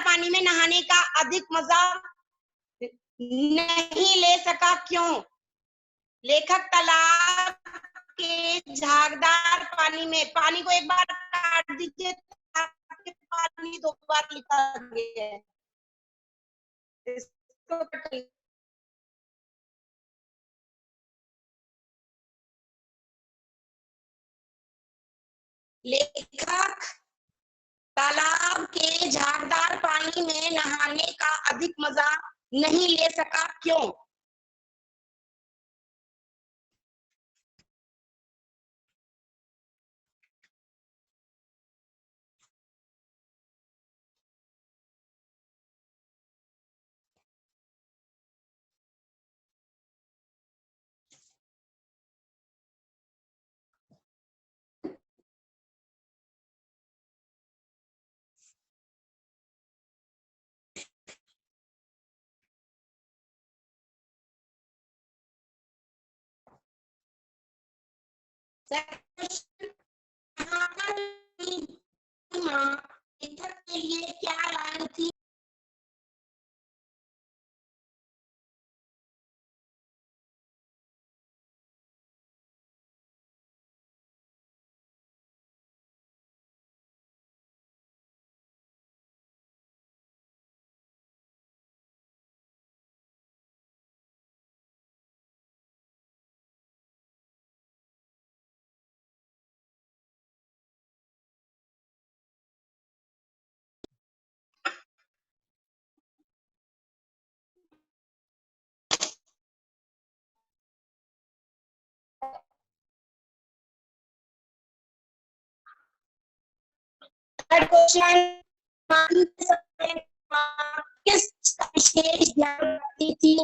पानी में नहाने का अधिक मजा नहीं ले सका, क्यों? लेखक तालाब के झागदार पानी को एक बार काट दीजिए, पानी दो बार लिखा गया है। इसको लेखक तालाब के झागदार पानी में नहाने का अधिक मजा नहीं ले सका, क्यों? लेखक के लिए क्या लाइन थी? क्वेश्चन, किस विशेष ध्यान रखती थी?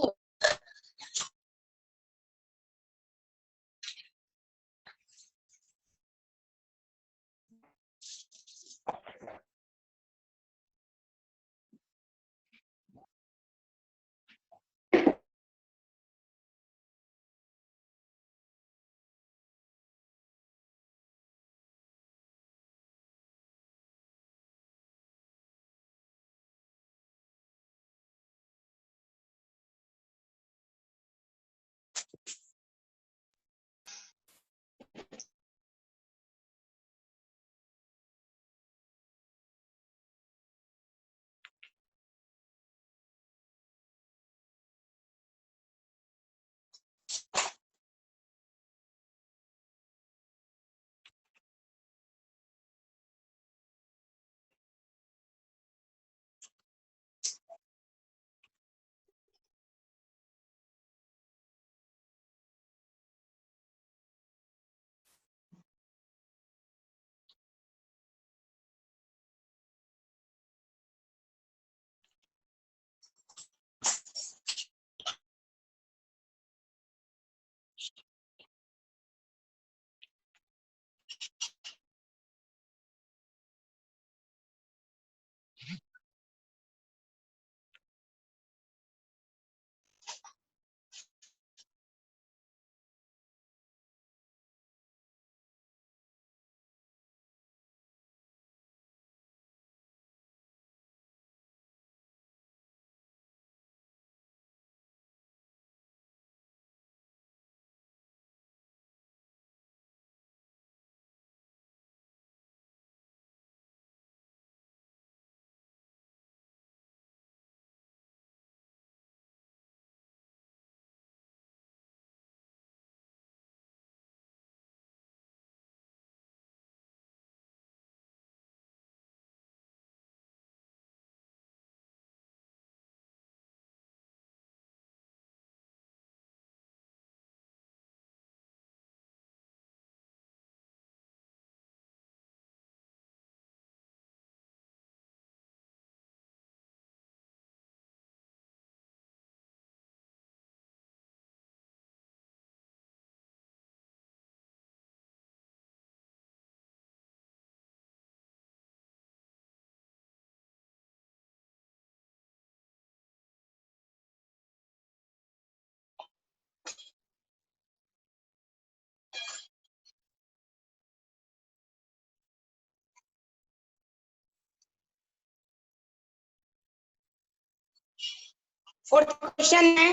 फोर्थ क्वेश्चन है,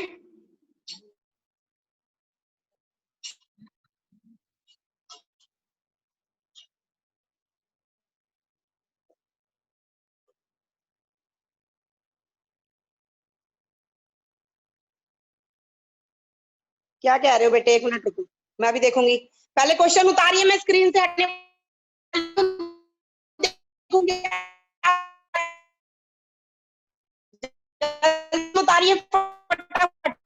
क्या कह रहे हो बेटे? 1 मिनट रुको, मैं भी देखूंगी। पहले क्वेश्चन उतारिए, मैं स्क्रीन से हटने देखूंगी। उतारिए फटाफट,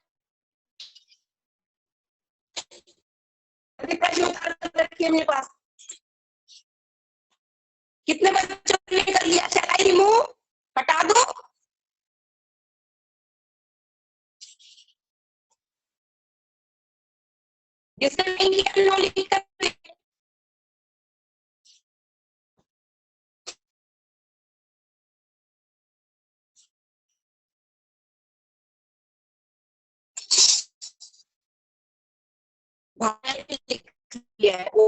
प्रश्न उतार कर रखिए मेरे पास। कितने बच्चों ने कर लिया? शैल आई रिमूव, हटा दो। जिसने नहीं किया नो लिख कर भाई लिख लिया है वो।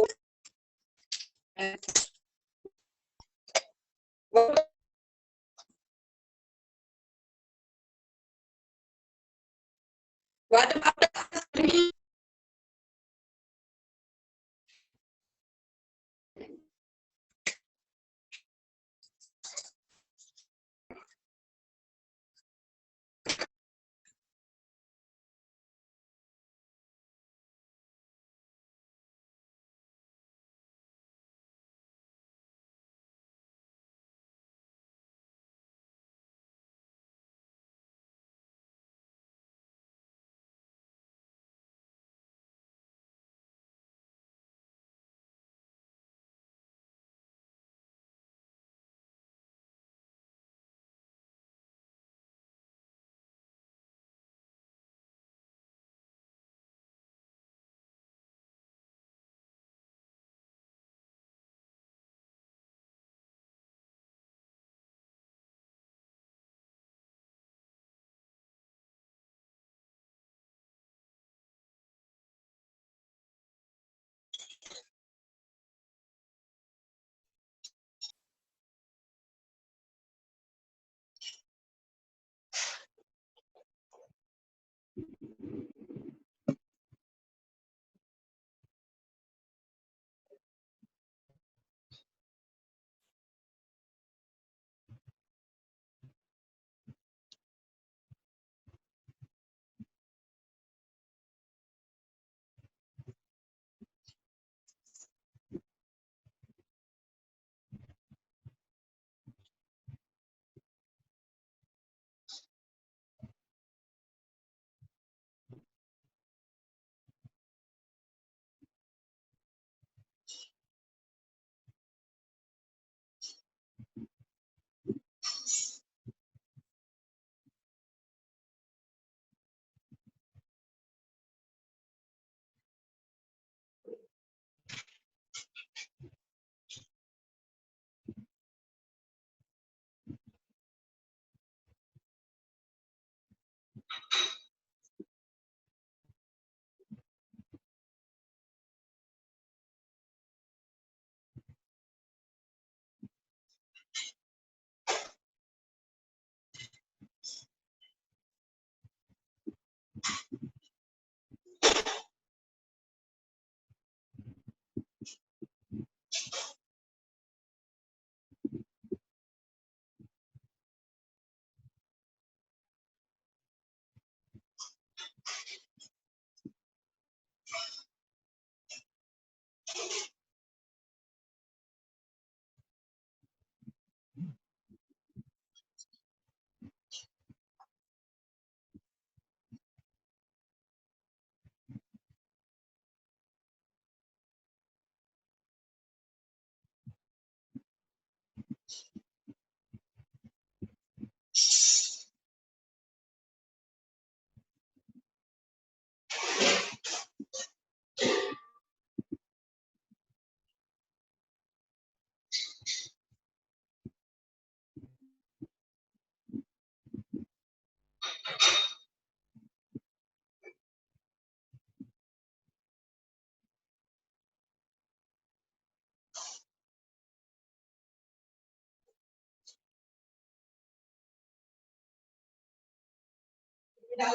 व्हाट अबाउट हाँ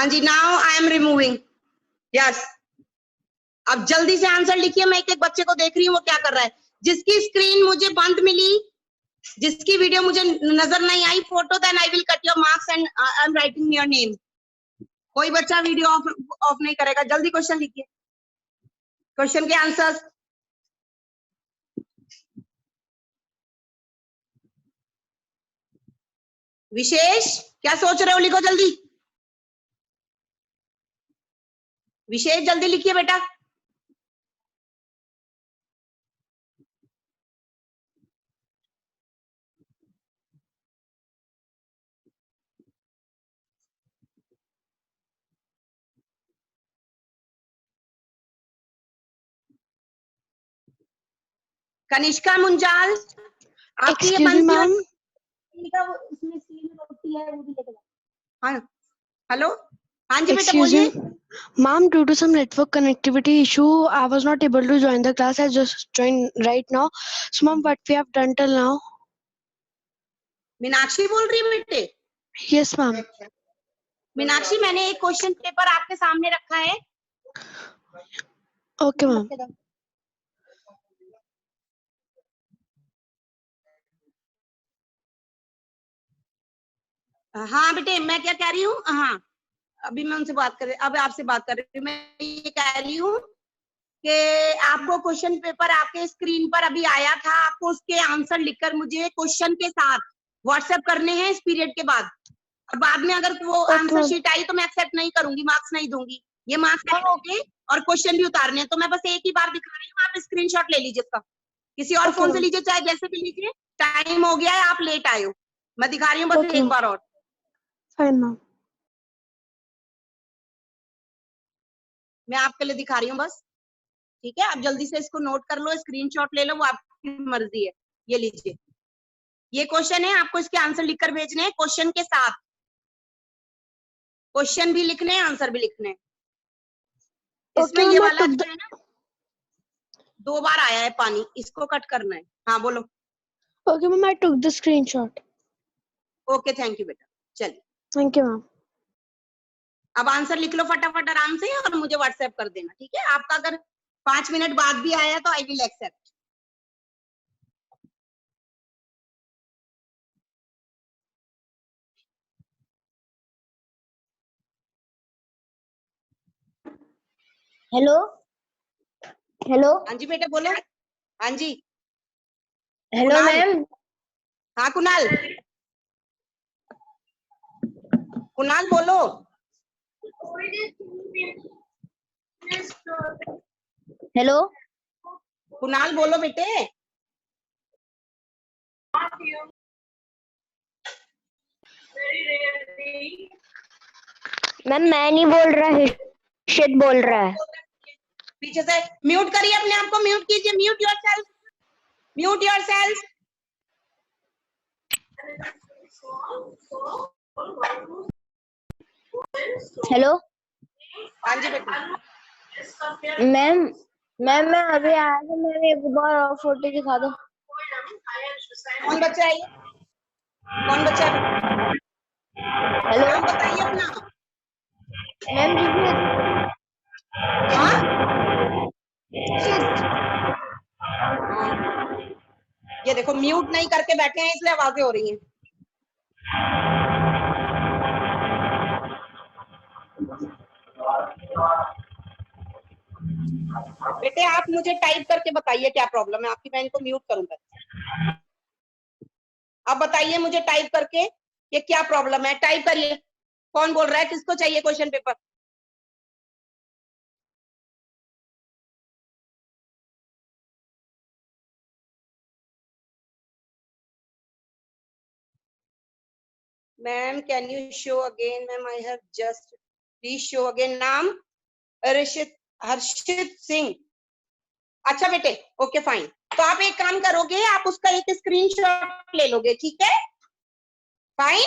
जी, now I am removing. Yes, अब जल्दी से आंसर लिखिए। मैं एक एक बच्चे को देख रही हूँ वो क्या कर रहा है। जिसकी स्क्रीन मुझे बंद मिली, जिसकी वीडियो मुझे नजर नहीं आई photo, then I will cut your marks and I am writing your name. कोई बच्चा वीडियो ऑफ नहीं करेगा। जल्दी क्वेश्चन लिखिए, क्वेश्चन के आंसर्स। विशेष, क्या सोच रहे हो? लिखो जल्दी। विशेष जल्दी लिखिए बेटा। कनिष्का मुंजाल, आपकी ये Excuse me, बंसी ma'am. उसमें सील रोटी है, वो भी लेके जाओ। हाँ, हेलो, हाँ जी बेटा Excuse बोलिए। me, ma'am. Due to some network connectivity issue, I was not able to join the class. I just joined right now. So, ma'am, what we have done till now? Meenakshi बोल रही है बेटे? Yes, ma'am. Meenakshi, मैंने एक question paper आपके सामने रखा है। Okay, ma'am. हाँ बेटे, मैं क्या कह रही हूँ? हाँ, अभी मैं उनसे बात कर रही, अब आपसे बात कर रही हूँ। मैं ये कह रही हूँ कि आपको क्वेश्चन पेपर आपके स्क्रीन पर अभी आया था, आपको उसके आंसर लिखकर मुझे क्वेश्चन के साथ व्हाट्सएप करने हैं इस पीरियड के बाद। और बाद में अगर वो Okay, आंसर ma'am. शीट आई तो मैं एक्सेप्ट नहीं करूंगी, मार्क्स नहीं दूंगी। ये मार्क्स ऐड होंगे और क्वेश्चन भी उतारने हैं। तो मैं बस एक ही बार दिखा रही हूँ, आप स्क्रीनशॉट ले लीजिए इसका। किसी और Okay, फोन से ma'am. लीजिए, चाहे जैसे भी लीजिए। टाइम हो गया है, आप लेट आए हो। मैं दिखा रही हूँ बस Okay, एक ma'am. बार और। Fine, ma'am. मैं आपके लिए दिखा रही हूँ बस, ठीक है? आप जल्दी से इसको नोट कर लो, स्क्रीनशॉट ले लो, वो आपकी मर्जी है। ये लीजिए, ये क्वेश्चन है, आपको इसके आंसर लिखकर भेजने हैं क्वेश्चन के साथ। क्वेश्चन भी लिखने हैं, आंसर भी लिखने हैं। इसमें Okay, ये ma'am. I वाला took the. जो है ना, 2 बार आया है पानी, इसको कट करना है। हाँ बोलो। Okay, ma'am. I took the screenshot. Okay, thank you बेटा। चलिए, Thank you, ma'am. अब आंसर लिख लो फटाफट आराम से और मुझे व्हाट्सएप कर देना, ठीक है? आपका अगर 5 मिनट बाद भी आया तो I will accept. Hello hello हाँ जी बेटा बोलो। हाँ जी हेलो कुणाल। मैम। हाँ कुणाल, कुणाल बोलो। हेलो कुणाल बोलो बेटे। मैम मैं नहीं बोल रहा, हिर्षित बोल रहा है। पीछे से म्यूट करिए अपने आप को, म्यूट कीजिए। Mute yourself, mute yourself. Hello हाँ जी बेटा। मैम। मैम मैं अभी आया था, मैम एक बार और फोटो दिखा दो। कौन बच्चा है ये? कौन बच्चा है? हेलो नाम बताइए अपना। मैम हाँ, ये देखो म्यूट नहीं करके बैठे हैं इसलिए आवाजें हो रही हैं। बेटे आप मुझे टाइप करके बताइए क्या प्रॉब्लम है आपकी। मैं इनको म्यूट करूंगा। आप बताइए मुझे टाइप करके ये क्या प्रॉब्लम है। टाइप करिए, कौन बोल रहा है, किसको चाहिए question paper? Ma'am can you show again? Ma'am I have just, please show again. नाम हर्षित, हर्षित सिंह। अच्छा बेटे, ओके फाइन। तो आप एक काम करोगे, आप उसका एक स्क्रीनशॉट ले लोगे, ठीक है? फाइन।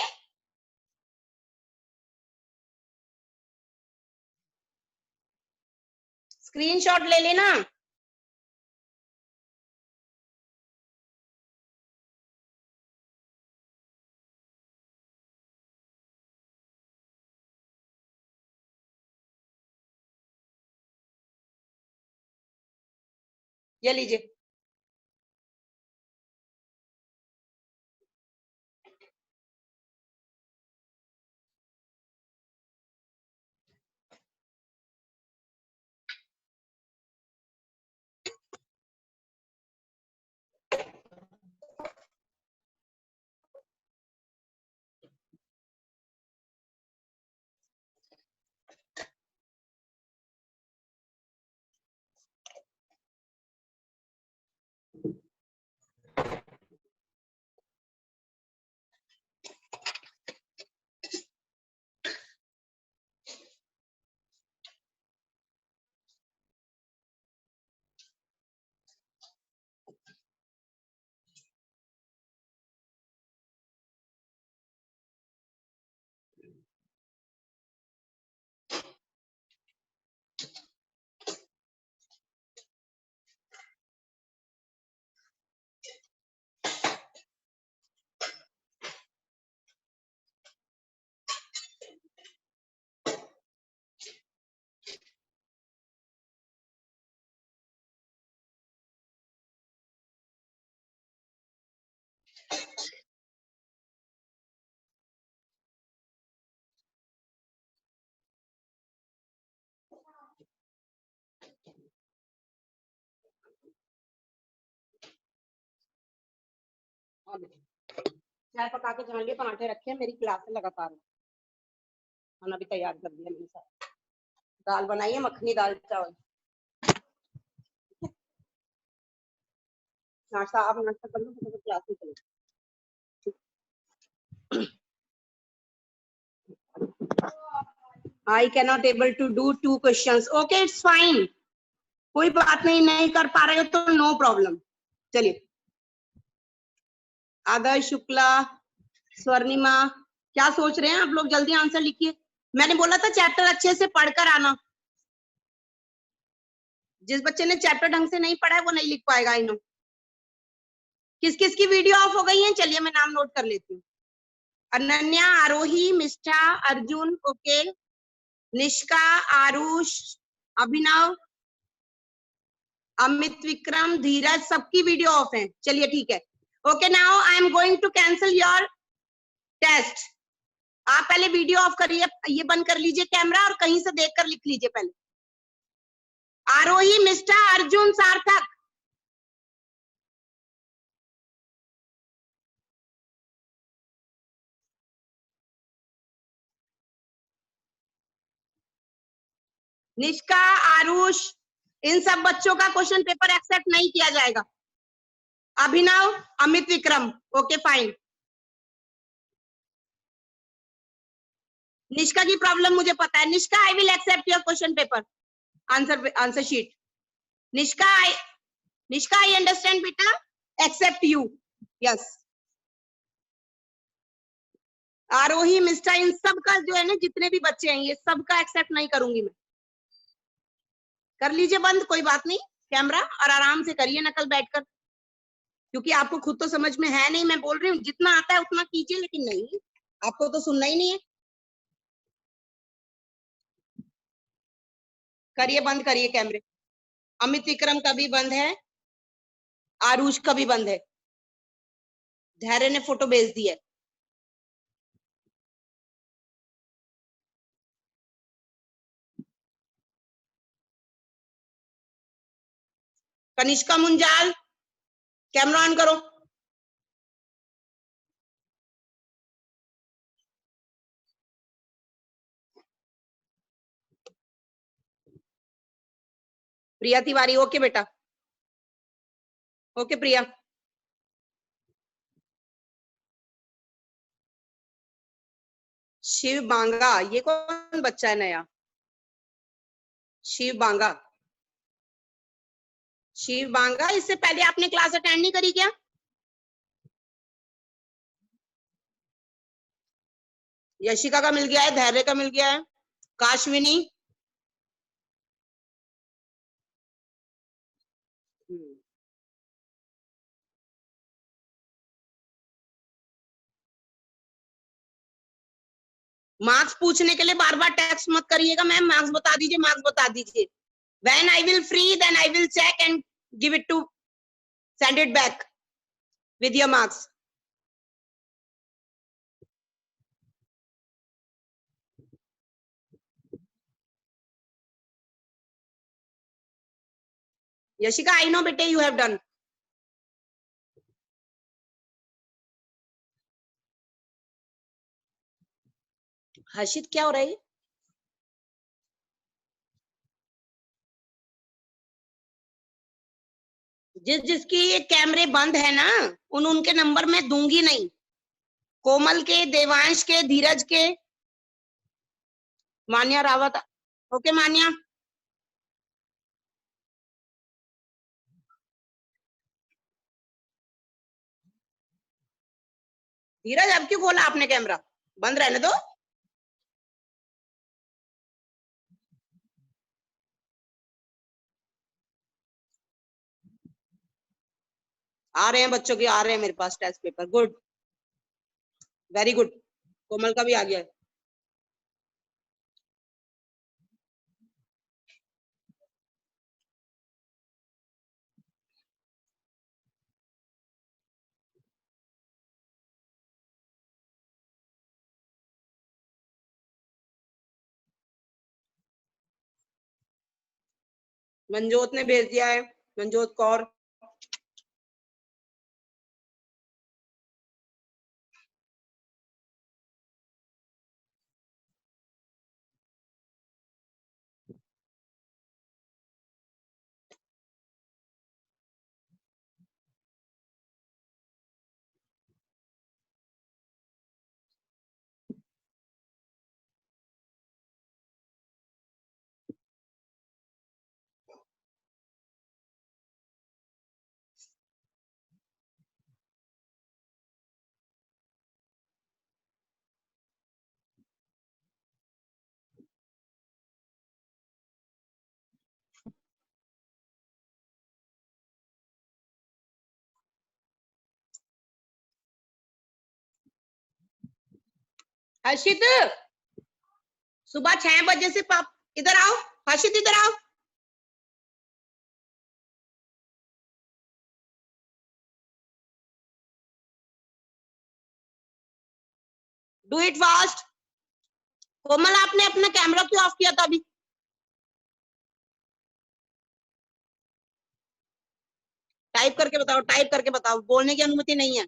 स्क्रीनशॉट ले लेना। ये लीजिए। चाय पका के जान लिए, पराठे रखे हैं, मेरी क्लास है लगातार। खाना भी तैयार कर दिया मैंने सारा। दाल बनाई है, मखनी दाल चावल। नाश्ता आप नाश्ता कर लो, तो क्लास में चलो। I cannot able to do 2 questions. Okay, it's fine. कोई बात नहीं, नहीं कर पा रहे हो तो नो प्रॉब्लम। चलिए, आदर्श शुक्ला, स्वर्णिमा, क्या सोच रहे हैं आप लोग? जल्दी आंसर लिखिए। मैंने बोला था चैप्टर अच्छे से पढ़कर आना। जिस बच्चे ने चैप्टर ढंग से नहीं पढ़ा है वो नहीं लिख पाएगा। I know. किस किस की वीडियो ऑफ हो गई है? चलिए मैं नाम नोट कर लेती हूँ। अनन्या, आरोही, मिष्ठा, अर्जुन, ओके, निष्का, आरुष, अभिनव, अमित विक्रम, धीरज, सबकी वीडियो ऑफ है। चलिए ठीक है। Okay, now I am going to cancel your test. आप पहले वीडियो ऑफ करिए, ये बंद कर लीजिए कैमरा और कहीं से देखकर लिख लीजिए पहले। आरोही, मिष्ठा, अर्जुन, सार्थक, निष्का, आरुष, इन सब बच्चों का क्वेश्चन पेपर एक्सेप्ट नहीं किया जाएगा। Abhinav, Amit Vikram, okay fine. निष्का की प्रॉब्लम मुझे पता है। Nishka, I will accept your question paper, answer sheet. Nishka I understand बेटा, accept you, yes. Arohi, Mishta, इन सब का जो है ना, जितने भी बच्चे हैं ये सब का एक्सेप्ट नहीं करूंगी मैं। कर लीजिए बंद, कोई बात नहीं, कैमरा, और आराम से करिए नकल बैठकर, क्योंकि आपको खुद तो समझ में है नहीं। मैं बोल रही हूँ जितना आता है उतना कीजिए, लेकिन नहीं, आपको तो सुनना ही नहीं है। करिए बंद, करिए कैमरे। अमित विक्रम का भी बंद है, आरुष का भी बंद है। धैर्य ने फोटो भेज दी है। कनिष्का मुंजाल, कैमरा ऑन करो। प्रिया तिवारी, ओके बेटा, ओके प्रिया। शिव बांगा, ये कौन बच्चा है नया? शिव बांगा, शिव बांगा, इससे पहले आपने क्लास अटेंड नहीं करी क्या? यशिका का मिल गया है, धैर्य का मिल गया है, काशविनी, मार्क्स पूछने के लिए बार बार टेक्स्ट मत करिएगा मैम, मार्क्स बता दीजिए, मार्क्स बता दीजिए. When I will free, then I will check and give it to, send it back with your marks. Yashika, I know bete you have done. हर्षित क्या हो रहा है? जिसकी कैमरे बंद है ना, उनके नंबर मैं दूंगी नहीं. कोमल के, देवांश के, धीरज के, मान्या रावत. ओके मान्या. धीरज अब क्यों खोला आपने कैमरा? बंद रहने दो. आ रहे हैं बच्चों के, आ रहे हैं मेरे पास test paper. Good, very good. Komal का भी आ गया है. मनजोत ने भेज दिया है, मनजोत कौर. हर्षित, सुबह 6 बजे से पाप इधर आओ. हर्षित इधर आओ. Do it fast. कोमल आपने अपना कैमरा क्यों ऑफ किया था अभी? टाइप करके बताओ, टाइप करके बताओ. बोलने की अनुमति नहीं है,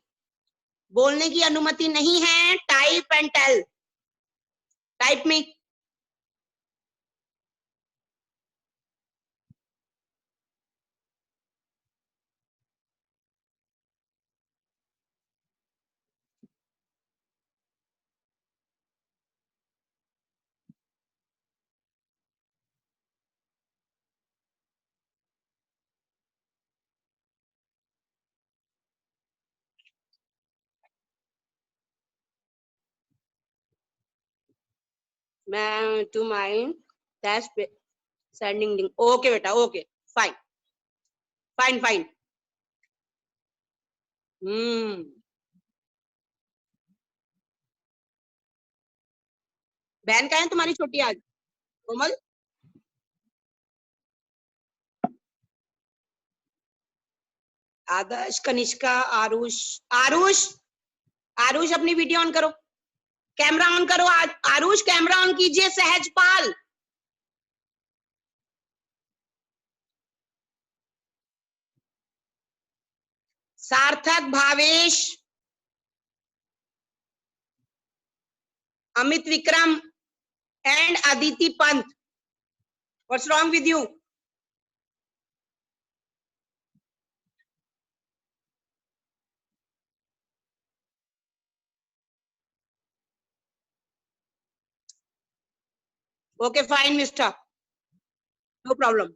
बोलने की अनुमति नहीं है. Type and tell. Type me. मैं to my test sending link. Okay बेटा, ओके. Fine fine fine. बहन का है तुम्हारी छोटी आज? कोमल, आदर्श, कनिष्का, आरुष. आरुष, आरुष अपनी वीडियो ऑन करो, कैमरा ऑन करो. आरुष कैमरा ऑन कीजिए. Sahajpal, Sarthak, Bhavesh, Amit Vikram and Aditi Pant. What's wrong with you? Okay fine mister, no problem.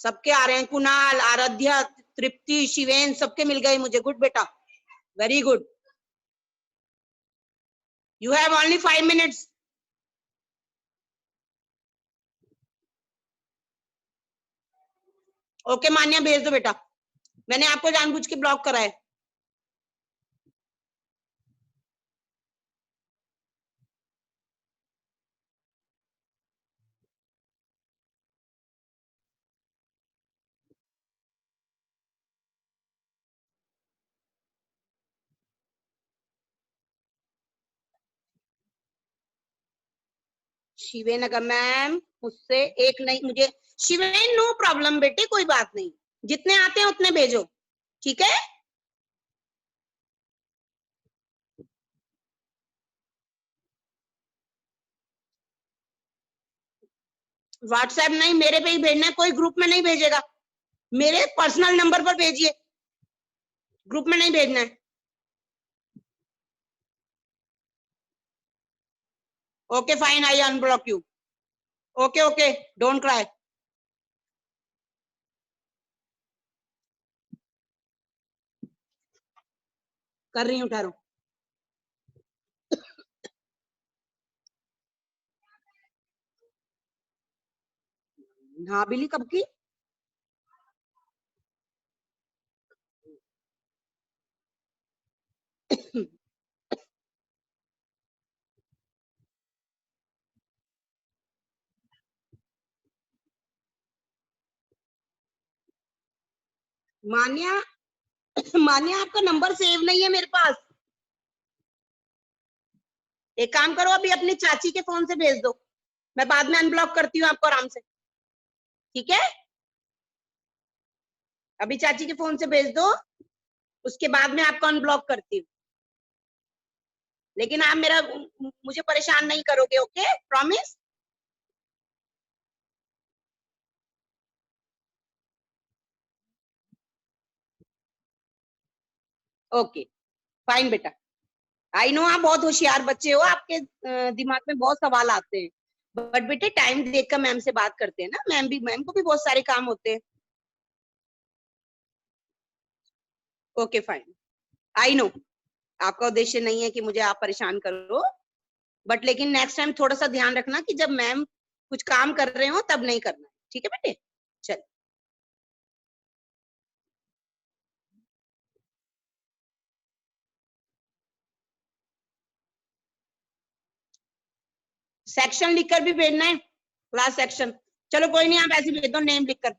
सबके आ रहे हैं, कुणाल, आराध्या, तृप्ति, शिवेन, सबके मिल गए मुझे। गुड बेटा, very good. You have only 5 minutes। Okay Manya, भेज दो बेटा, मैंने आपको जानबूझ के ब्लॉक करा है। शिवेन अगर मैम मुझसे एक नहीं, मुझे शिवेन नो प्रॉब्लम बेटे, कोई बात नहीं, जितने आते हैं उतने भेजो, ठीक है। व्हाट्सएप नहीं, मेरे पे ही भेजना है, कोई ग्रुप में नहीं भेजेगा, मेरे पर्सनल नंबर पर भेजिए, ग्रुप में नहीं भेजना है। Okay fine, I unblock you. Okay okay, don't cry. कर रही हूँ, ठहरो। हाँ बिल्ली कब की? मान्या, मान्या आपका नंबर सेव नहीं है मेरे पास। एक काम करो, अभी अपनी चाची के फोन से भेज दो, मैं बाद में अनब्लॉक करती हूँ आपको आराम से, ठीक है। अभी चाची के फोन से भेज दो, उसके बाद में आपको अनब्लॉक करती हूँ, लेकिन आप मेरा मुझे परेशान नहीं करोगे, ओके, प्रॉमिस। ओके फाइन बेटा, आई नो आप बहुत होशियार बच्चे हो, आपके दिमाग में बहुत सवाल आते हैं, बट बेटे टाइम देखकर मैम से बात करते हैं ना, मैम को भी बहुत सारे काम होते हैं। ओके फाइन, आई नो आपका उद्देश्य नहीं है कि मुझे आप परेशान करो, बट लेकिन नेक्स्ट टाइम थोड़ा सा ध्यान रखना कि जब मैम कुछ काम कर रहे हो तब नहीं करना, ठीक है बेटे। चल सेक्शन लिखकर भी भेजना है, क्लास सेक्शन। चलो कोई नहीं, आप ऐसे भेज दो नेम लिखकर।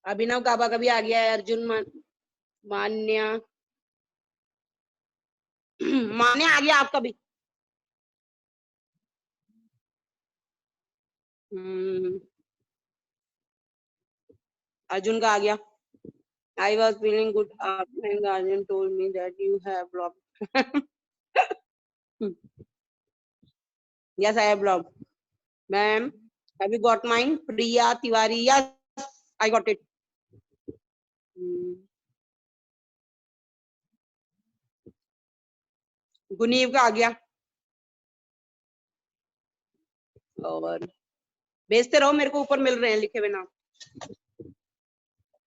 अभिनव काबा का भी आ गया है, अर्जुन मान्या मान्या आ गया आपका भी। अर्जुन का आ गया। I was feeling good after my guardian told me that you have blocked. Yes, I have blocked. Ma'am, have you got mine? Priya Tiwari. Yes, I got it. गुनीव का आ गया। और भेजते रहो, मेरे को ऊपर मिल रहे हैं लिखे हुए नाम।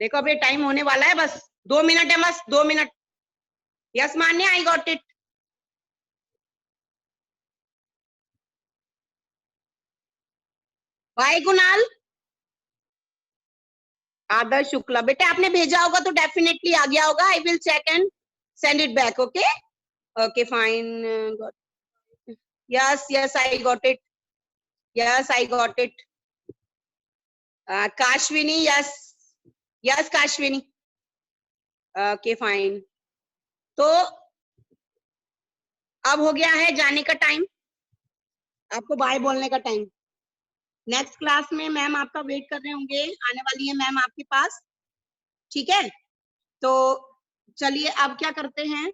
देखो अब ये टाइम होने वाला है, बस 2 मिनट है, बस 2 मिनट। Yes Manya, I got it. Bye Kunal. Adarsh Shukla, बेटे आपने भेजा होगा तो डेफिनेटली आ गया होगा। I will check and send it back. Okay okay fine. Yes yes I got it. Yes I got it. Kashvini, yes yes Kashvini. Okay fine. तो अब हो गया है जाने का टाइम, आपको बाय बोलने का टाइम। नेक्स्ट क्लास में मैम आपका वेट कर रहे होंगे, आने वाली है मैम आपके पास, ठीक है। तो चलिए अब क्या करते हैं,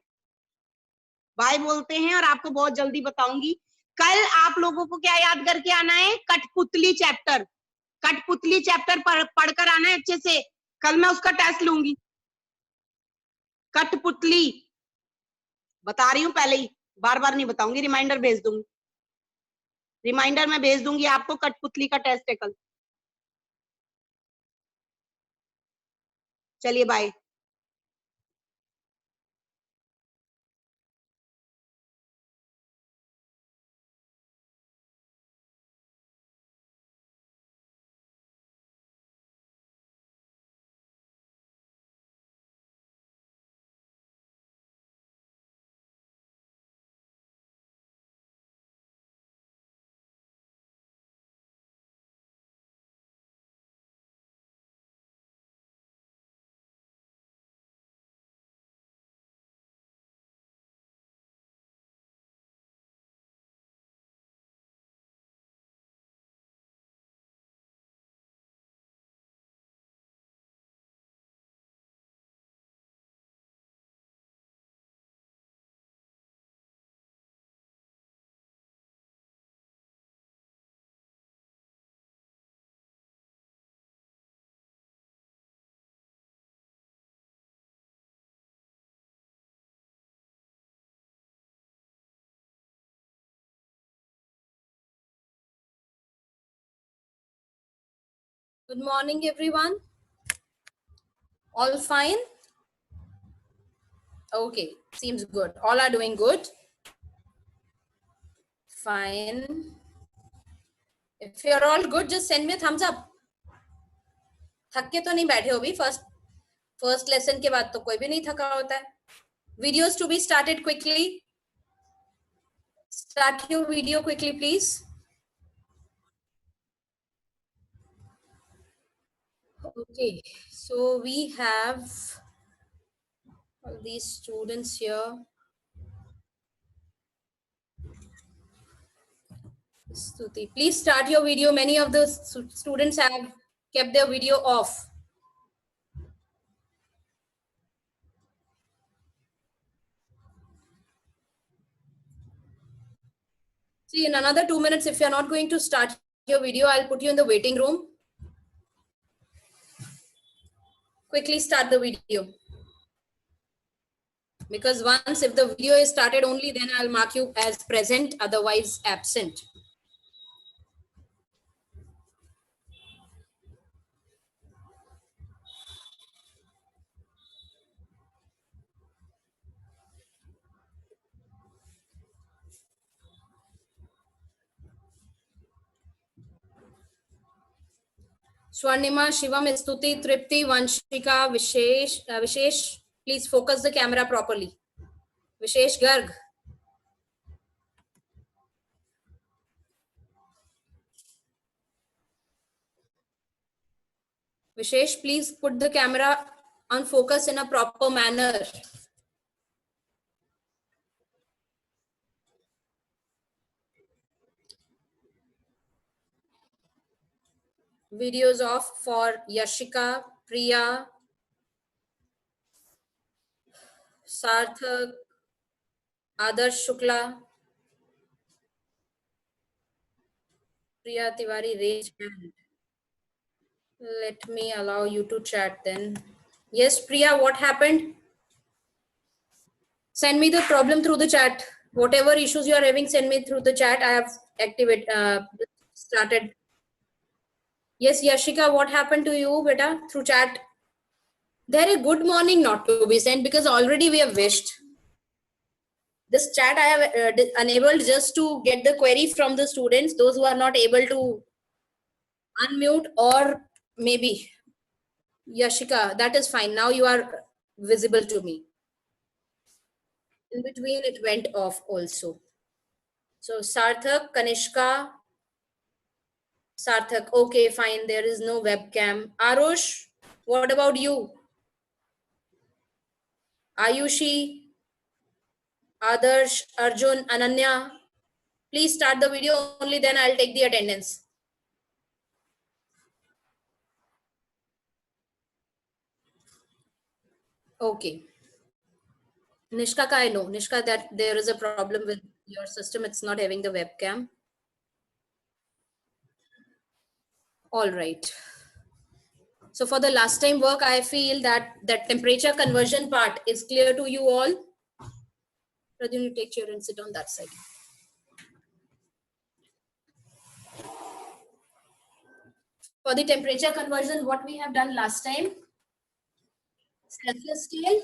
बाय बोलते हैं, और आपको बहुत जल्दी बताऊंगी। कल आप लोगों को क्या याद करके आना है? कठपुतली चैप्टर, कठपुतली चैप्टर पढ़कर आना है अच्छे से। कल मैं उसका टेस्ट लूंगी। कठपुतली बता रही हूँ पहले ही, बार बार नहीं बताऊंगी, रिमाइंडर भेज दूंगी, रिमाइंडर में भेज दूंगी आपको। कठपुतली का टेस्ट है कल। चलिए bye. Good morning, everyone. All fine? Okay, seems good. All are doing good. Fine. If you're all good, just send me a thumbs up. थक के तो नहीं बैठे हो भी? फर्स्ट लेसन के बाद तो कोई भी नहीं थका होता है. Videos to be started quickly. Start your video quickly, please. Okay, so we have all these students here. Stuti, please start your video. Many of the students have kept their video off. See, in another 2 minutes, if you're not going to start your video, I'll put you in the waiting room. Quickly start the video. Because once if the video is started only, then I'll mark you as present, otherwise absent. Swarnima, Shivam, Stuti, Tripti, Vanshika, Vishesh, please focus the camera properly. Vishesh, Garg. Vishesh, please put the camera on focus in a proper manner. Videos off for Yashika, Priya, Sarthak, Adarsh Shukla, Priya Tiwari, raise hand. Let me allow you to chat then. Yes, Priya, what happened? Send me the problem through the chat. Whatever issues you are having, send me through the chat. I have started. Yes, Yashika, what happened to you, beta, through chat? There is good morning not to be sent because already we have wished. This chat I have enabled just to get the query from the students, those who are not able to unmute, or maybe Yashika, that is fine. Now you are visible to me. In between it went off also. So Sarthak, Kanishka, Sarthak, okay, fine. There is no webcam. Arush, what about you? Ayushi, Adarsh, Arjun, Ananya, please start the video only, then I'll take the attendance. Okay. Nishka, I know. Nishka, that there is a problem with Your system, it's not having the webcam. All right. So for the last time work, I feel that that temperature conversion part is clear to you all. Rajun, you take chair and sit on that side. For the temperature conversion, what we have done last time, Celsius scale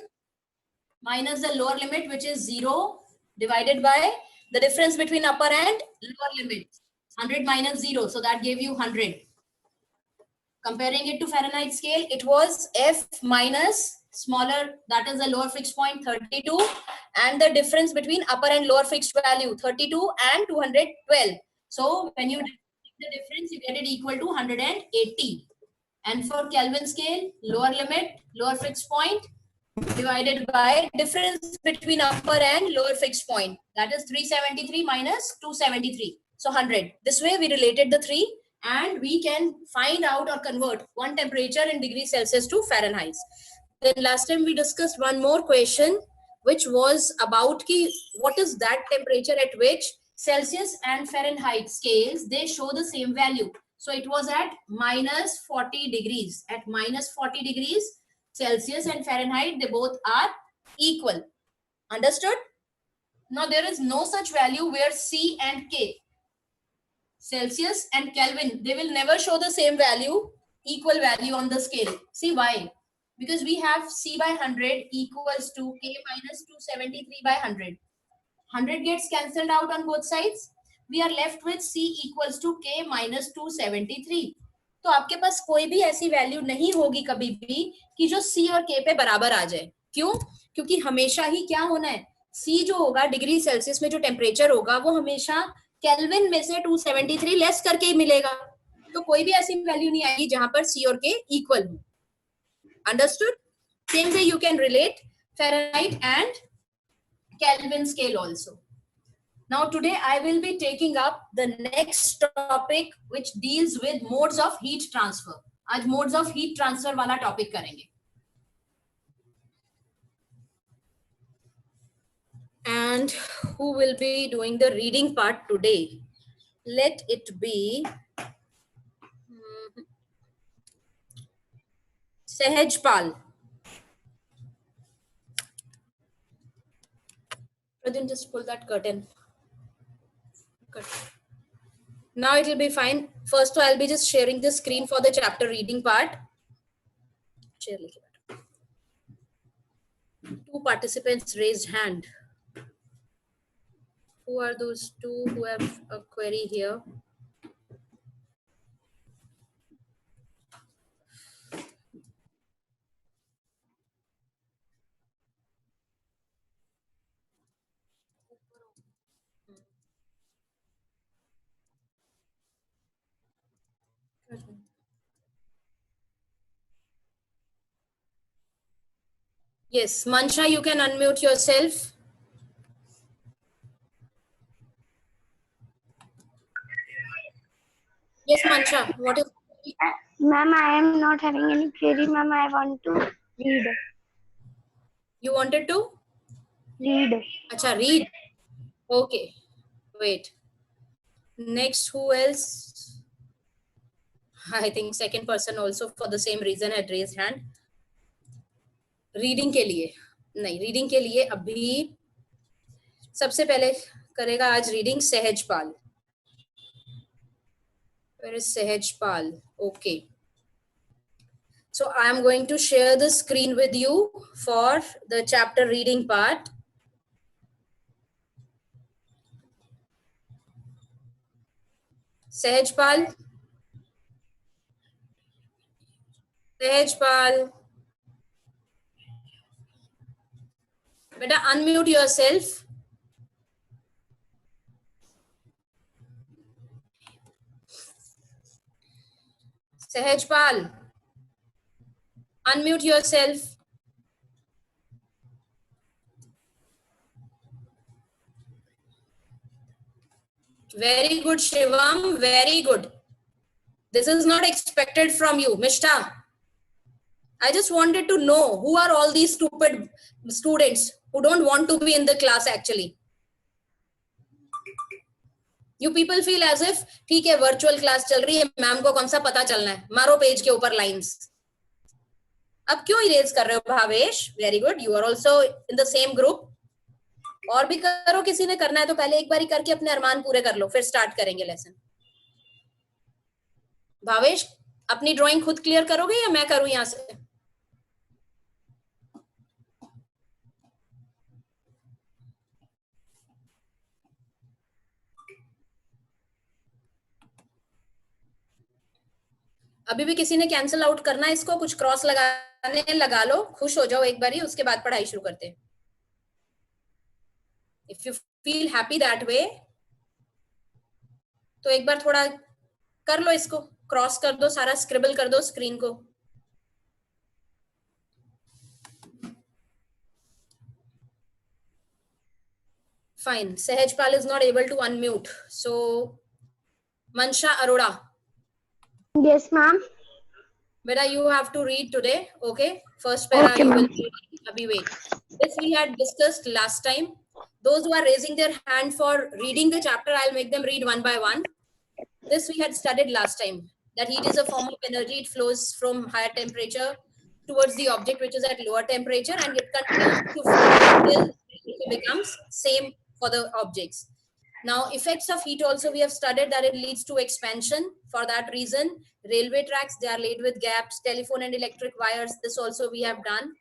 minus the lower limit, which is 0, divided by the difference between upper and lower limit. 100 minus 0, so that gave you 100. Comparing it to Fahrenheit scale, it was F minus smaller, that is the lower fixed point, 32, and the difference between upper and lower fixed value, 32 and 212. So when you divide the difference, you get it equal to 180. And for Kelvin scale, lower limit, lower fixed point, divided by difference between upper and lower fixed point, that is 373 minus 273, so 100. This way we related the three and we can find out or convert one temperature in degrees Celsius to Fahrenheit. Then last time we discussed one more question, which was about what is that temperature at which Celsius and Fahrenheit scales, they show the same value. So it was at minus 40 degrees. At minus 40 degrees Celsius and Fahrenheit, they both are equal. Understood? Now there is no such value where C and K, Celsius and Kelvin, they will never show the same value, equal value on the scale. See why? Because we have C by 100 equals to K minus 273 by 100. 100 gets cancelled out on both sides. We are left with C equals to K minus 273. तो आपके पास कोई भी ऐसी value नहीं होगी कभी भी कि जो C और K पे बराबर आ जाए. क्यों? क्योंकि हमेशा ही क्या होना है, C जो होगा डिग्री सेल्सियस में जो टेम्परेचर होगा वो हमेशा केल्विन में से 273 लेस करके ही मिलेगा. तो कोई भी ऐसी वैल्यू नहीं आएगी जहां पर C और K इक्वल हो. Understood? Same way you can relate Fahrenheit and Kelvin scale also. Now today I will be taking up the next topic which deals with modes of heat transfer. आज modes of heat transfer वाला topic करेंगे. And who will be doing the reading part today? Let it be Sehajpal. Rajun, just pull that curtain. Now it will be fine. First, I'll be just sharing the screen for the chapter reading part. Share. Two participants raised hand. Who are those two who have a query here? Yes, Mansha, you can unmute yourself. Yes, Mansha, what is... Ma'am, I am not having any query, ma'am. I want to read. You wanted to? Read. Acha, read. Okay, wait. Next, who else? I think second person also for the same reason had raised hand. Reading के लिए नहीं, reading के लिए अभी सबसे पहले करेगा आज reading Sahajpal. Where is Sehajpal? Okay. So I am going to share the screen with you for the chapter reading part. Sehajpal. Sehajpal. Beta, unmute yourself. Sehajpal, unmute yourself. Very good, Shivam. Very good. This is not expected from you. Mishta, I just wanted to know who are all these stupid students who don't want to be in the class actually. You people feel as if ठीक है virtual class चल रही है, ma'am को कौन सा पता चलना है, मारो पेज के ऊपर lines. अब क्यों इरेज कर रहे हो Bhavesh? Very good, you are also in the same group. और भी करो, किसी ने करना है तो पहले एक बारी करके अपने अरमान पूरे कर लो, फिर स्टार्ट करेंगे लेसन. भावेश, अपनी ड्राइंग खुद क्लियर करोगे या मैं करूं यहां से? अभी भी किसी ने कैंसिल आउट करना है इसको, कुछ क्रॉस लगाने लगा लो, खुश हो जाओ एक बारी, उसके बाद पढ़ाई शुरू करते हैं. If you feel happy that way तो एक बार थोड़ा कर लो इसको, क्रॉस कर दो, सारा स्क्रिबल कर दो स्क्रीन को. Fine. Sahajpal is not able to unmute, so Mansha Arora. Yes, ma'am. Beta, you have to read today, okay? First para Okay, you ma'am. will read. Abhi wait. This we had discussed last time. Those who are raising their hand for reading the chapter, I'll make them read one by one. This we had studied last time. That heat is a form of energy. It flows from higher temperature towards the object which is at lower temperature, and it continues to flow until it becomes same for the objects. Now, effects of heat also we have studied that it leads to expansion. For that reason, railway tracks, they are laid with gaps, telephone and electric wires. This also we have done.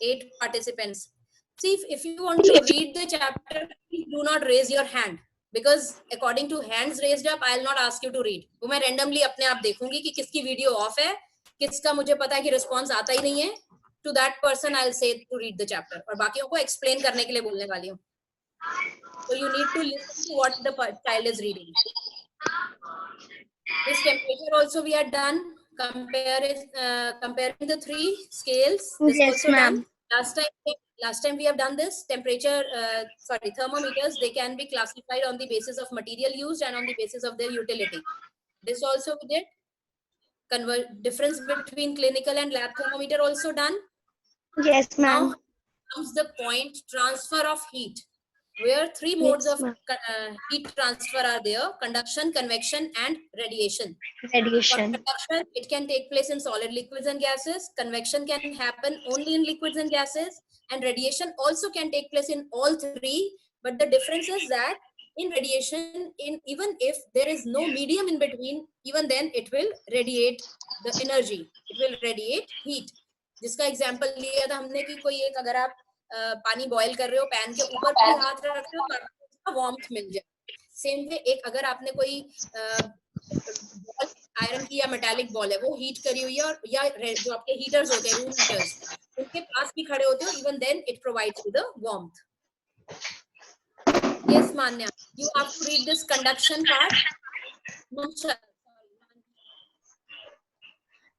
8 participants. See, if you want to read the chapter, please do not raise your hand. Because according to hands raised up, I'll not ask you to read. वो मैं randomly अपने आप देखूंगी कि किसकी video off है, किसका मुझे पता है कि रिस्पॉन्स आता ही नहीं है. To that person I'll say to read the chapter. और बाकियों को explain करने के लिए बोलने वाली हूँ. So you need to listen to what the child is reading. This temperature also we had done. Comparing the 3 scales. This Yes, also ma'am. done. Last time we have done this. Temperature, thermometers, they can be classified on the basis of material used and on the basis of their utility. This also we did. Difference between clinical and lab thermometer also done. Yes, ma'am. Now comes the point, transfer of heat, where 3 modes Yes, of ma'am. heat transfer are there: conduction, convection, and radiation. For Radiation. conduction, it can take place in solid, liquids, and gases. Convection can happen only in liquids and gases, and radiation also can take place in all 3. But the difference is that in radiation, even if there is no medium in between, even then it will radiate the energy. It will radiate heat. जिसका example लिया था हमने कि कोई एक, अगर आप पानी बॉईल कर रहे हो, पैन के ऊपर भी हाथ रख रहे हो तो आपको उसका वार्मथ मिल जाए. सेम वे एक अगर आपने कोई बॉल, आयरन की या मेटालिक बॉल है, वो हीट करी हुई है, और या जो आपके हीटर्स होते हैं, रूम हीटर्स, उनके पास भी खड़े होते हो, even then it provides you the warmth. Yes, Manya, you have to read this conduction part.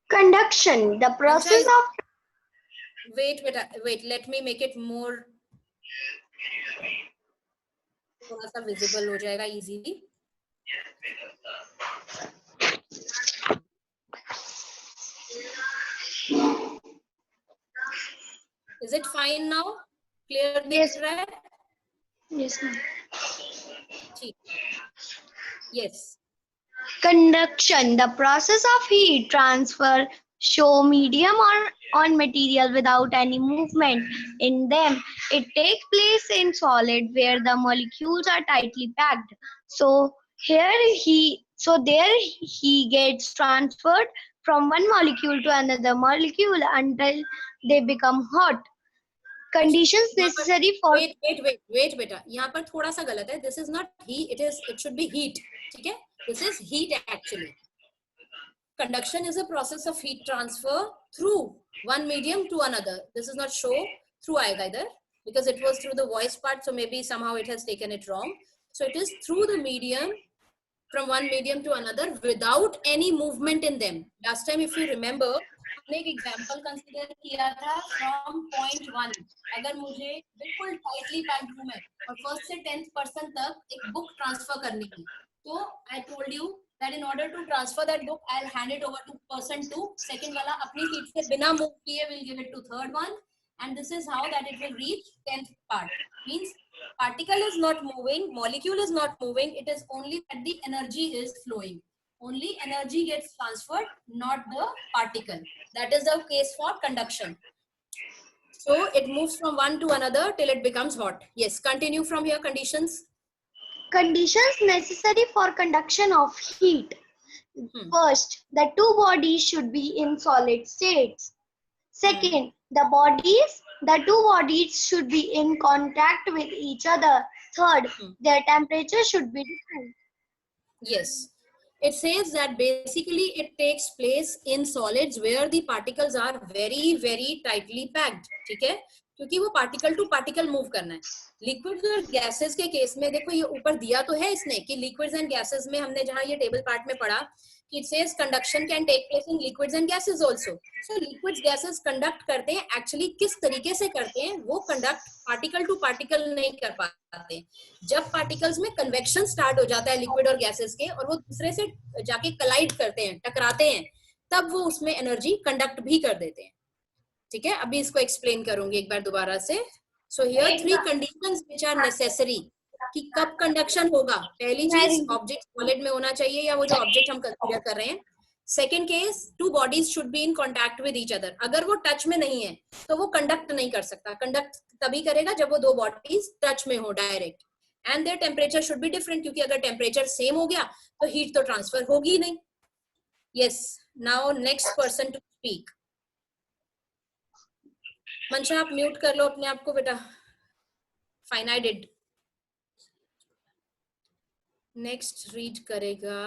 Conduction, the process of. Wait, let me make it more, थोड़ा सा visible हो जाएगा easily. Is it fine now? Clear दिख रहा है? Yes, ma'am. Yes. Conduction, the process of heat transfer, show medium on material without any movement in them. It takes place in solid where the molecules are tightly packed. So there he gets transferred from one molecule to another molecule until they become hot. Conditions necessary for. Wait, बेटा, यहाँ पर थोड़ा सा गलत है. This is not heat. It should be heat. ठीक है? This is heat actually. Conduction is a process of heat transfer through one medium to another. This is not show through आएगा इधर, because it was through the voice part, so maybe somehow it has taken it wrong. So it is through the medium, from one medium to another without any movement in them. Last time, if you remember, हमने एक example consider किया था from point 1. अगर मुझे बिल्कुल tightly packed room है और first से 10th पर्सन तक एक बुक ट्रांसफर करनी थी, तो I told you that in order to transfer that book I will hand it over to person 2. Second वाला अपनी सीट से बिना मूव किए will give it to third one, and this is how that it will reach 10th part. Means particle is not moving, molecule is not moving, it is only that the energy is flowing. Only energy gets transferred, not the particle. That is the case for conduction. So it moves from one to another till it becomes hot. Yes, continue from here. Conditions. Conditions necessary for conduction of heat. First, the two bodies should be in solid states. Second, the two bodies should be in contact with each other. Third, their temperature should be different. Yes. It says that basically it takes place in solids where the particles are very, very tightly packed. ठीक है? क्योंकि वो particle to particle move करना है. Liquids और gases के case में देखो ये ऊपर दिया तो है इसने कि liquids and gases में हमने जहाँ ये table part में पढ़ा कि it says conduction can take place in liquids and gases also. So liquids gases conduct करते हैं, actually किस तरीके से करते हैं वो conduct particle to particle नहीं कर पाते. जब particles में convection start हो जाता है liquid और gases के और वो दूसरे से जाके collide करते हैं, टकराते हैं, तब वो उसमें energy conduct भी कर देते हैं. ठीक है, अभी इसको explain करूंगी एक बार दोबारा से. So here 3 conditions which are necessary कि कब कंडक्शन होगा. पहली चीज ऑब्जेक्ट सॉलिड में होना चाहिए या वो जो ऑब्जेक्ट हम कंसीडर कर रहे हैं. Second case two bodies should be in contact with each other. अगर वो टच में नहीं है तो वो कंडक्ट नहीं कर सकता. कंडक्ट तभी करेगा जब वो दो बॉडीज टच में हो direct. And their temperature should be different क्योंकि अगर टेम्परेचर सेम हो गया तो हीट तो ट्रांसफर होगी नहीं. Yes, now next person to speak. Mansha आप म्यूट कर लो अपने आप को बेटा. Fine, I did. Next read करेगा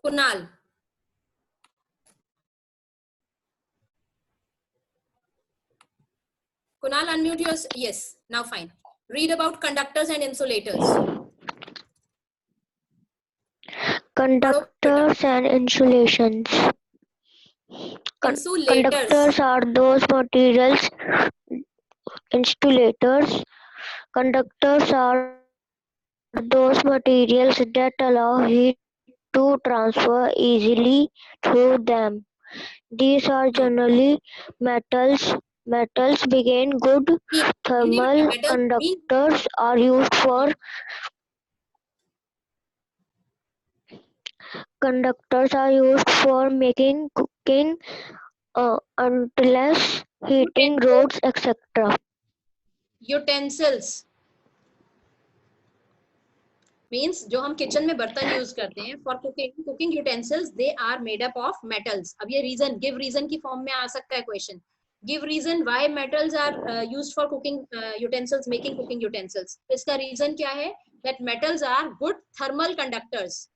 Kunal. Kunal, unmute yours. Yes, now fine. Read about conductors and insulators. Conductors and insulations. Conductors are those materials. Insulators. Conductors are those materials that allow heat to transfer easily through them. These are generally metals. Metals being good thermal conductors are used for making cooking utensils, heating rods, etc. Utensils means जो हम kitchen में बर्तन use करते हैं for cooking utensils they are made up of metals. अब ये reason give reason की form में आ सकता है question. Give reason why metals are used for cooking utensils, making cooking utensils. इसका रीजन क्या है? That metals are good thermal conductors.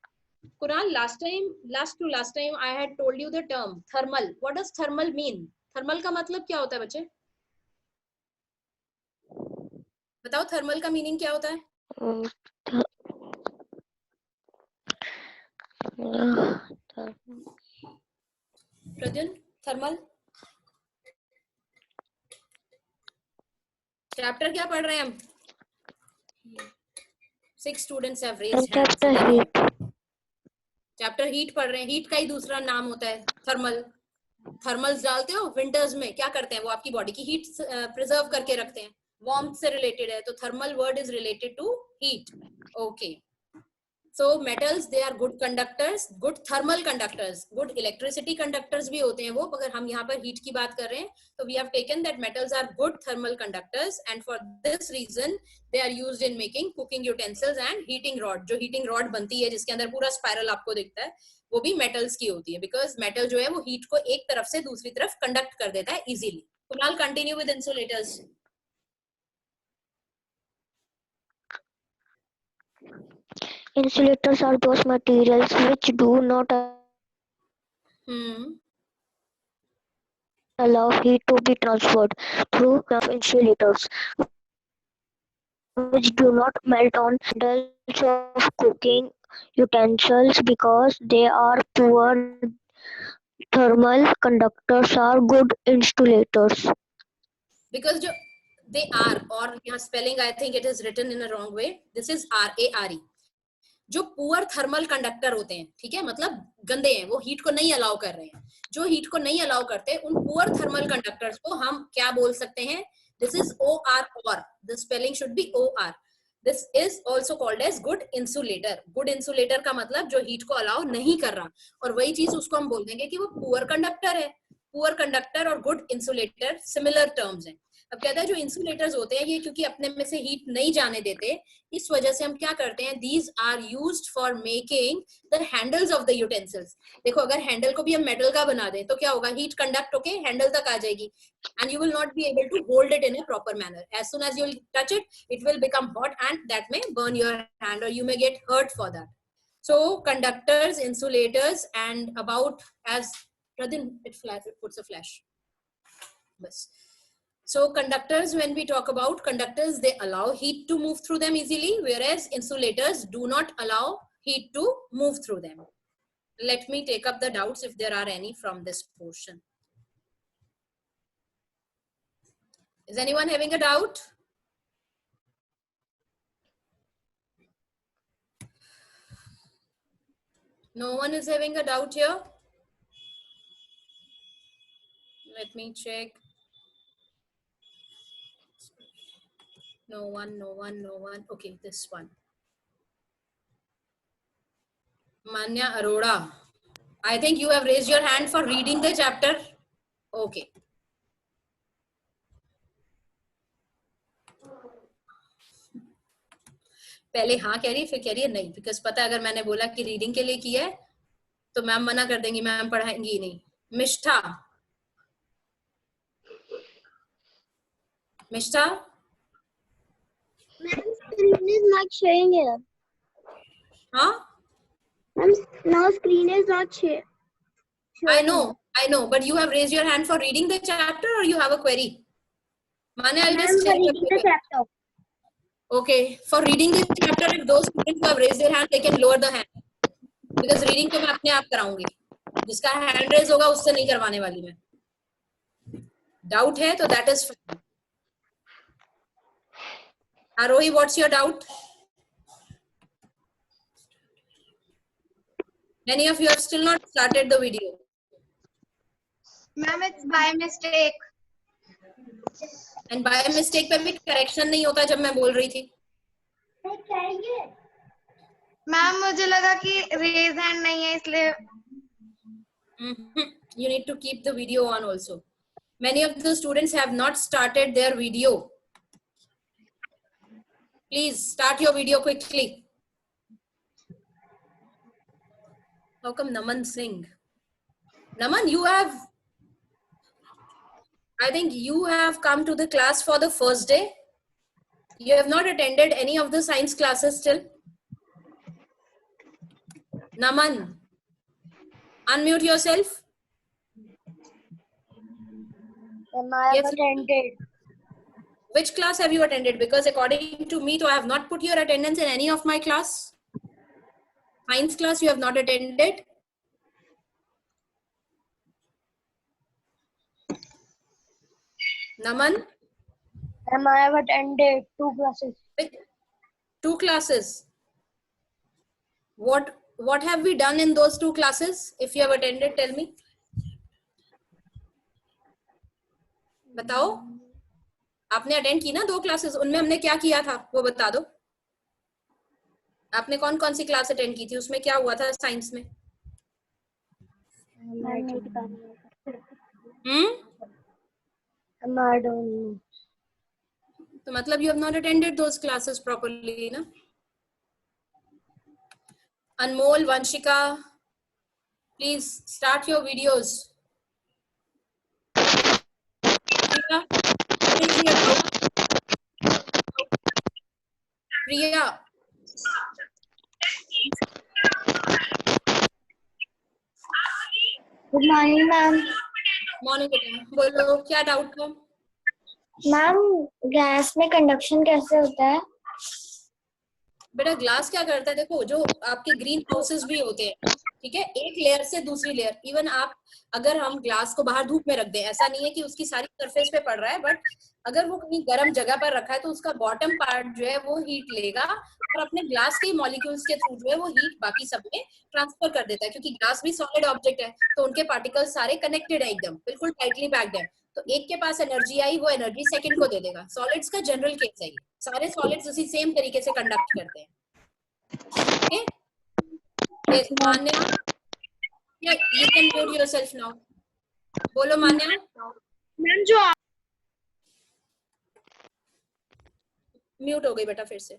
Kunal, last time I had told you the term thermal. What does thermal mean? Thermal का मतलब क्या होता है बच्चे? बताओ thermal का मीनिंग क्या होता है? प्रद्युन, thermal चैप्टर क्या पढ़ रहे हैं हम? 6 students have raised hands. Chapter heat पढ़ रहे हैं. हीट का ही दूसरा नाम होता है थर्मल. थर्मल्स डालते हो विंटर्स में, क्या करते हैं? वो आपकी बॉडी की हीट प्रिजर्व करके रखते हैं. वार्मथ से रिलेटेड है तो thermal word is related to heat. Okay, so metals they are good conductors, good thermal conductors. Good electricity conductors भी होते हैं वो, मगर हम यहाँ पर हीट की बात कर रहे हैं तो we have taken that metals are good thermal conductors and for this reason they are used in making cooking utensils and heating rod. जो हीटिंग रॉड बनती है जिसके अंदर पूरा स्पाइरल आपको दिखता है वो भी मेटल्स की होती है बिकॉज मेटल जो है वो हीट को एक तरफ से दूसरी तरफ कंडक्ट कर देता है easily. Kunal, continue with insulators. Insulators are those materials which do not allow heat to be transferred through insulators, which do not melt on handles of cooking utensils because they are poor thermal conductors are good insulators. Because they are, or यहाँ spelling I think it is written in a wrong way. This is RARE. जो poor thermal conductor होते हैं, ठीक है, मतलब गंदे हैं, वो हीट को नहीं अलाउ कर रहे हैं, जो हीट को नहीं अलाउ करते, उन पुअर थर्मल कंडक्टर्स को हम क्या बोल सकते हैं? दिस इज OR, और the spelling should be OR. This is also called as good insulator. Good insulator का मतलब जो हीट को अलाउ नहीं कर रहा, और वही चीज उसको हम बोल देंगे कि वो पुअर कंडक्टर है. पुअर कंडक्टर और गुड इंसुलेटर सिमिलर टर्म्स हैं. अब कहता है जो इंसुलेटर्स होते हैं ये क्योंकि अपने में से हीट नहीं जाने देते, इस वजह से हम क्या करते हैं, these are used for making the handles of the utensils. देखो अगर हैंडल को भी हम मेटल का बना दें तो क्या होगा, हीट कंडक्ट होके हैंडल तक आ जाएगी, and you will not be able to hold it in a proper manner. As soon as you will touch it, it will become hot and that may burn your hand or you may get hurt for that. So conductors, insulators, and about as Pradin, it puts a flash. Bas. So conductors, when we talk about conductors, they allow heat to move through them easily, whereas insulators do not allow heat to move through them. Let me take up the doubts if there are any from this portion. Is anyone having a doubt? No one is having a doubt here. Let me check. No one, no one, no one. Okay, this one. Manya Arora. I think you have raised your hand for reading the chapter. Okay. पहले हाँ कह रही है, फिर कह रही है नहीं, बिकॉज पता है अगर मैंने बोला कि रीडिंग के लिए किया है तो मैम मना कर देंगी, मैम पढ़ाएंगी नहीं. मिष्ठा, मिष्ठा, Ma'am, screen is not showing here. हाँ, Ma'am, now screen is not showing. I know, but you have raised your hand for reading the chapter or you have a query? Mane, I'll just check reading the chapter. Okay, for reading this chapter, if those students who have raised their hand, they can lower the hand. Because reading तो मैं अपने आप कराऊंगी. जिसका hand raise होगा उससे नहीं करवाने वाली मैं. Doubt है तो that is fine. Arohi, what's your doubt? Many of you have still not started the video. Ma'am, it's by mistake. And by mistake पे भी correction नहीं होता जब मैं बोल रही थी. मैम मुझे लगा कि रेज हैंड नहीं है इसलिए. You need to keep the video on also. Many of the students have not started their video. Please start your video quickly. How come Naman Singh? Naman, I think you have come to the class for the first day. You have not attended any of the science classes still. Naman, unmute yourself. I have attended. Which class have you attended? Because according to me, I have not put your attendance in any of my class. Science class you have not attended. Naman? I have attended 2 classes. 2 classes. What have we done in those 2 classes? If you have attended, tell me. बताओ. आपने attend की ना 2 classes, उनमें हमने क्या किया था वो बता दो. आपने कौन कौन सी क्लास अटेंड की थी, उसमें क्या हुआ था साइंस में? I don't know. तो मतलब you have not attended those classes properly, ना? Anmol, Vanshika, please start your videos. Priya, what is your doubt? Priya. Good morning, ma'am. Morning, बोलो क्या डाउट था? मैम गैस में कंडक्शन कैसे होता है? बेटा ग्लास क्या करता है, देखो जो आपके ग्रीन हाउसेस भी होते हैं ठीक है, एक लेयर से दूसरी लेयर। इवन आप अगर हम ग्लास को बाहर धूप में रख दें, ऐसा नहीं है कि उसकी सारी सरफेस पे पड़ रहा है, बट अगर वो कहीं गर्म जगह पर रखा है तो उसका बॉटम पार्ट जो है वो हीट लेगा और अपने ग्लास के मॉलिक्यूल्स के थ्रू जो है वो हीट बाकी सब में ट्रांसफर कर देता है, क्योंकि ग्लास भी सॉलिड ऑब्जेक्ट है तो उनके पार्टिकल्स सारे कनेक्टेड है, एकदम बिल्कुल टाइटली पैक्ड है। तो एक के पास एनर्जी आई, वो एनर्जी सेकंड को दे देगा। सॉलिड्स का जनरल केस है, सारे सॉलिड्स उसी सेम तरीके से कंडक्ट करते हैं। Okay, yes Manya, you can mute yourself now. बोलो मान्या। मैम जो म्यूट हो गई बेटा फिर से।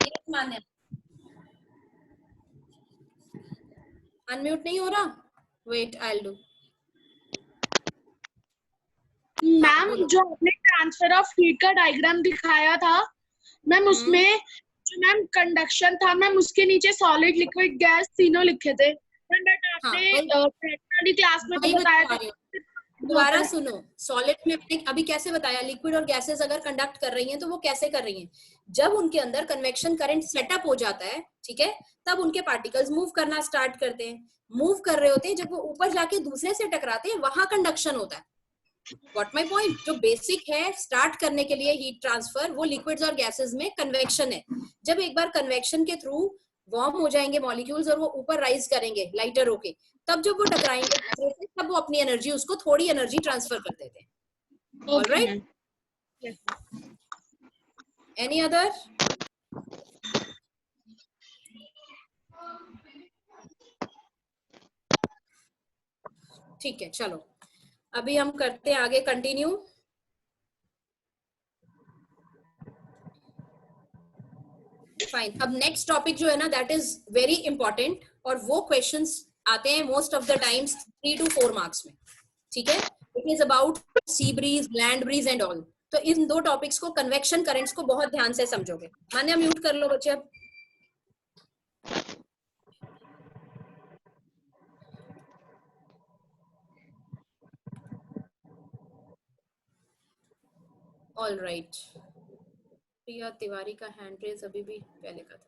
Yes, मान्या, अनम्यूट नहीं हो रहा, wait I will do. Ma'am जो आपने ट्रांसफर ऑफ हीट का डायग्राम दिखाया था मैम, उसमें जो मैम कंडक्शन था मैम, उसके नीचे सॉलिड लिक्विड गैस तीनों लिखे थे मैम, बट आपने क्लास में तो बताया था। दोबारा सुनो, सॉलिड में अभी कैसे बताया, लिक्विड और गैसेस अगर कंडक्ट कर रही हैं तो वो कैसे कर रही हैं, जब उनके अंदर कन्वेक्शन करंट सेटअप हो जाता है, ठीक है, तब उनके पार्टिकल्स मूव करना स्टार्ट करते हैं। मूव कर रहे होते हैं, जब वो ऊपर जाके दूसरे से टकराते हैं वहां कंडक्शन होता है। Got my point? जो बेसिक है स्टार्ट करने के लिए हीट ट्रांसफर, वो लिक्विड्स और गैसेस में कन्वेक्शन है। जब एक बार कन्वेक्शन के थ्रू वार्म हो जाएंगे मॉलिक्यूल्स और वो ऊपर राइज करेंगे लाइटर होके, तब जब वो टकराएंगे तब वो अपनी एनर्जी, उसको थोड़ी एनर्जी ट्रांसफर कर देते हैं। Alright, any other? ठीक है, चलो अभी हम करते हैं आगे कंटिन्यू। फाइन, अब नेक्स्ट टॉपिक जो है ना, दैट इज वेरी इंपॉर्टेंट, और वो क्वेश्चंस आते हैं most of the times 3 to 4 marks में, ठीक है। It is about C breeze, land breeze and all. तो इन दो टॉपिक्स को, कन्वेक्शन करंट्स को बहुत ध्यान से समझोगे। मान्या म्यूट कर लो बच्चे अब। ऑल राइट, प्रिया तिवारी का हैंड रेज अभी भी पहले का था।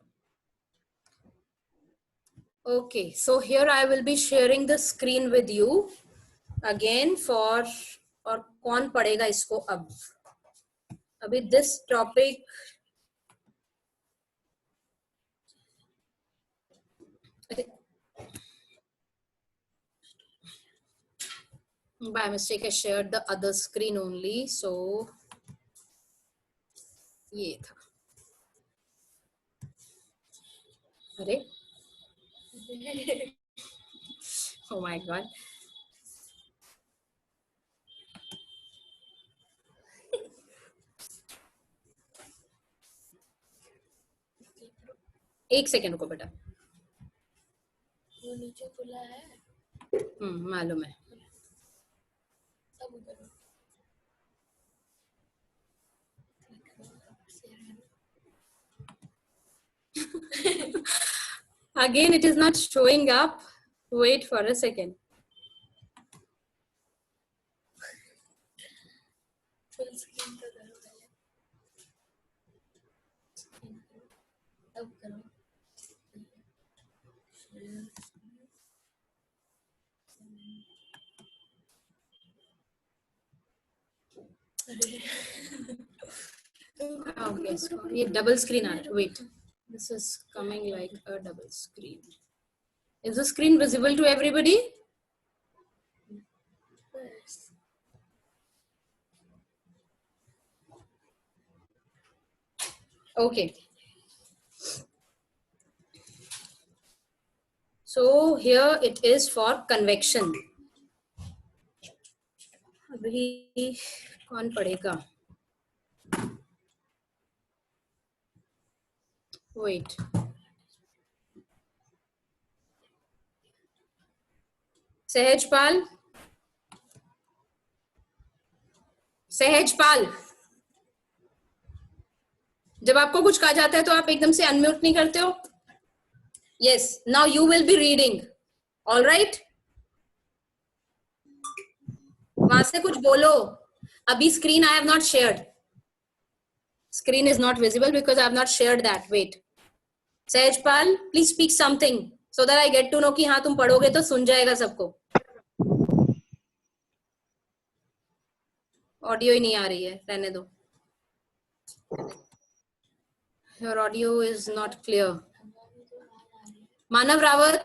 Okay, so here I will be sharing the screen with you again for, और कौन पढ़ेगा इसको अब? अभी this topic by mistake I shared the other screen only, so ये था, अरे oh my god, एक सेकेंड रुको बेटा, वो नीचे खुला है, मालूम है। Again it is not showing up, wait for a second. Okay, so ये double screen आ रहा है, wait, this is coming like a double screen. Is the screen visible to everybody? Yes. Okay, so here it is for convection. अभी कौन पढ़ेगा? Wait. Sahajpal, Sahajpal, जब आपको कुछ कहा जाता है तो आप एकदम से अनम्यूट नहीं करते हो? Yes, now you will be reading. All right? वहां से कुछ बोलो। अभी screen I have not shared. Screen is not visible because I have not shared that. Wait. Sehjpal, please speak something so that I get to know कि हाँ तुम पढ़ोगे तो सुन जाएगा सबको. ऑडियो ही नहीं आ रही है, रहने दो. Your audio is not clear. Manav Rawat.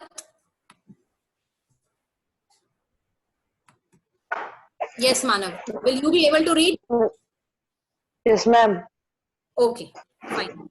Yes, Manav. Will you be able to read? Yes, ma'am. Okay, fine.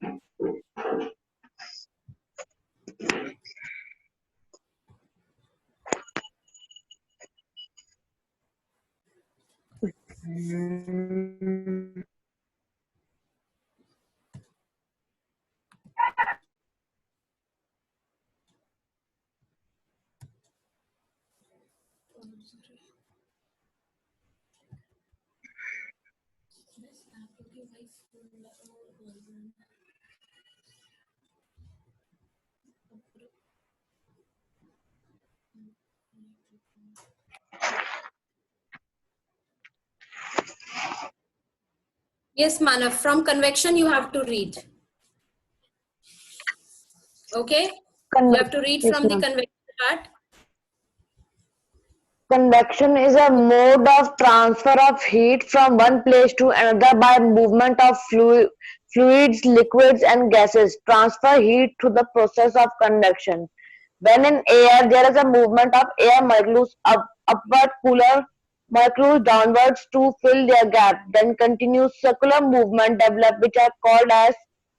Yes, Manav. From convection, you have to read. Okay? You have to read Yes, from the ma'am. convection part. Convection is a mode of transfer of heat from one place to another by movement of fluids, liquids, and gases. Transfer heat through the process of conduction. When in air, there is a movement of air molecules upward, cooler molecules downwards to fill their gap. Then continuous circular movement develop, which are called as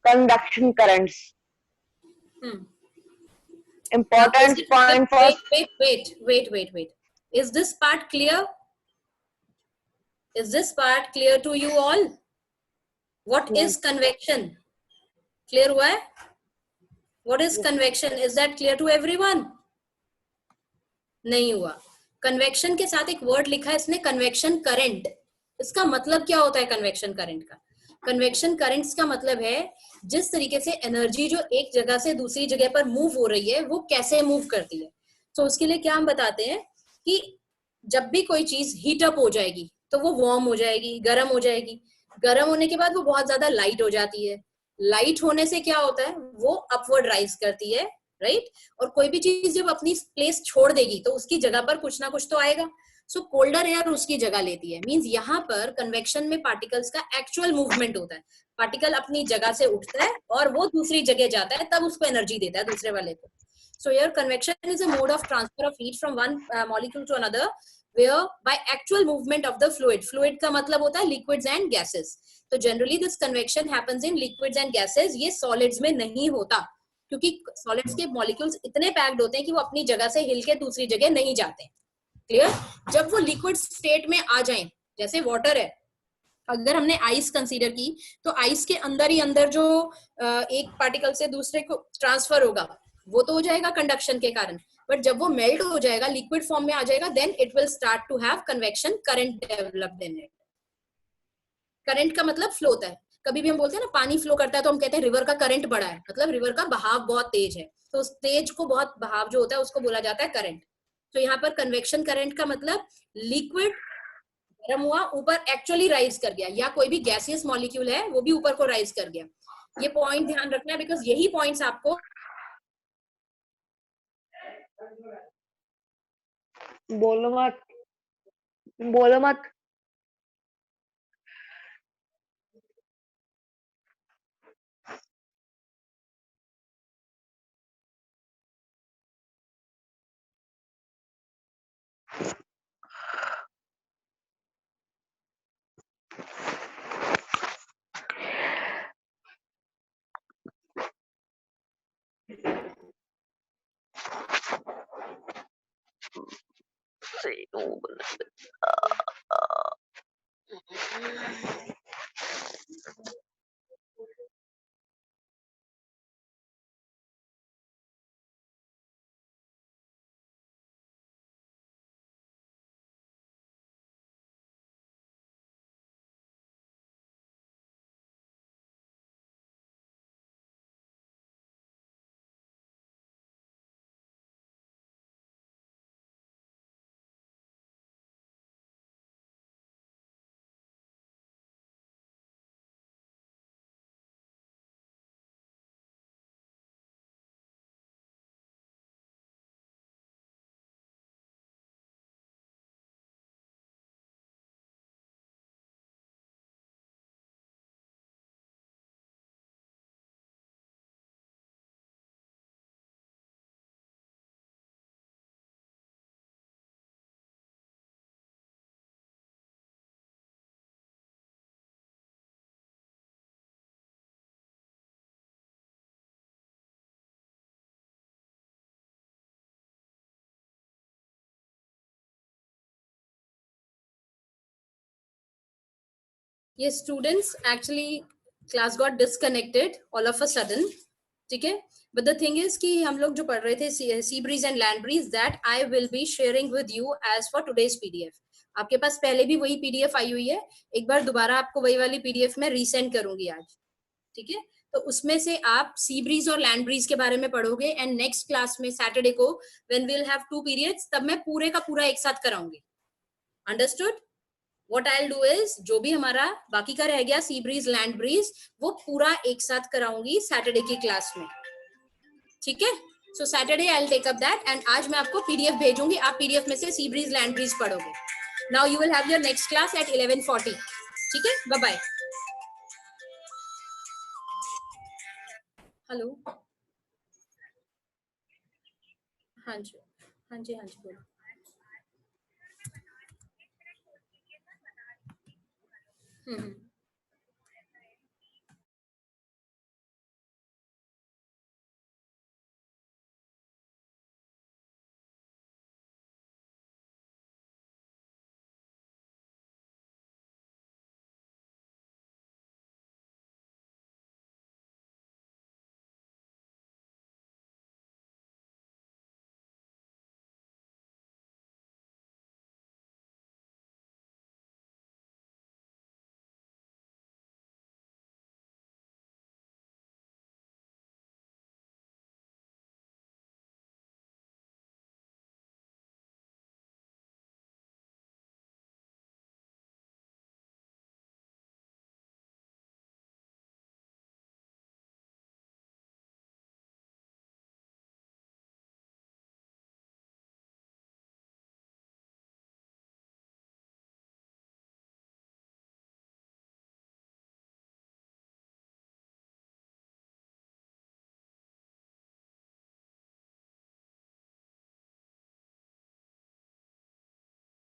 conduction currents. Now, is Important it, point for wait. Is this part clear? Is this part clear to you all? What is convection? Clear हुआ है? What is convection? Is that clear to everyone? नहीं हुआ. Convection के साथ एक word लिखा है इसने, कन्वेक्शन करंट. इसका मतलब क्या होता है कन्वेक्शन करंट का? कन्वेक्शन करंट्स का मतलब है जिस तरीके से एनर्जी जो एक जगह से दूसरी जगह पर मूव हो रही है वो कैसे मूव करती है. तो उसके लिए क्या हम बताते हैं कि जब भी कोई चीज हीट अप हो जाएगी तो वो वार्म हो जाएगी, गर्म हो जाएगी. गर्म होने के बाद वो बहुत ज्यादा लाइट हो जाती है. लाइट होने से क्या होता है, वो अपवर्ड राइज करती है, राइट. और कोई भी चीज जब अपनी प्लेस छोड़ देगी तो उसकी जगह पर कुछ ना कुछ तो आएगा. सो कोल्डर एयर उसकी जगह लेती है. मींस यहाँ पर कन्वेक्शन में पार्टिकल्स का एक्चुअल मूवमेंट होता है. पार्टिकल अपनी जगह से उठता है और वो दूसरी जगह जाता है, तब उसको एनर्जी देता है दूसरे वाले को. So here convection is a mode of transfer of heat from one molecule to another where by actual movement of the fluid. Fluid का मतलब होता है liquids and gases. तो generally this convection happens in liquids and gases. ये solids में नहीं होता क्योंकि solids के molecules इतने packed होते हैं कि वो अपनी जगह से हिल के दूसरी जगह नहीं जाते. क्लियर? जब वो liquid state में आ जाएं, जैसे water है, अगर हमने आइस कंसीडर की तो आइस के अंदर ही अंदर जो एक पार्टिकल से दूसरे को ट्रांसफर होगा वो तो हो जाएगा कंडक्शन के कारण. बट जब वो मेल्ट हो जाएगा, लिक्विड फॉर्म में आ जाएगा, then it will start to have convection current developed in it. Current का मतलब फ्लो होता है. कभी भी हम बोलते हैं ना पानी फ्लो करता है तो हम कहते हैं रिवर का करंट बढ़ा है, मतलब रिवर का बहाव बहुत तेज है. तो उस तेज को बहुत बहाव जो होता है उसको बोला जाता है करंट. तो यहाँ पर कन्वेक्शन करंट का मतलब लिक्विड गर्म हुआ, ऊपर एक्चुअली राइज कर गया, या कोई भी गैसियस मॉलिक्यूल है वो भी ऊपर को राइज कर गया. ये पॉइंट ध्यान रखना है बिकॉज यही पॉइंट्स आपको बोलो मत Yes, students, actually class got disconnected all of a sudden. ठीक है, but the thing is कि हम लोग जो पढ़ रहे थे sea breeze and land breeze, that I will be sharing with you as for today's PDF. आपके पास पहले भी वही PDF आई हुई है, एक बार दोबारा आपको वही वाली PDF में रीसेंड करूंगी आज, ठीक है? तो उसमें से आप सी ब्रीज और लैंड ब्रीज के बारे में पढ़ोगे, एंड नेक्स्ट क्लास में सैटरडे को when we will have 2 periods, तब मैं पूरे का पूरा एक साथ कराऊंगी. Understood? What I'll do is, जो भी हमारा बाकी का रह गया सी ब्रीज लैंड ब्रीज, वो पूरा एक साथ कराऊंगी सैटरडे की क्लास में, ठीक है? So Saturday I will take up that, and आज मैं आपको पीडीएफ भेजूंगी, आप पीडीएफ में से सी ब्रीज लैंड ब्रीज पढ़ोगे. Now you will have your next class at 11:40. ठीक है, बाय बाय. हेलो, हाँ जी हाँ जी हाँ जी, बोलो. हम्म.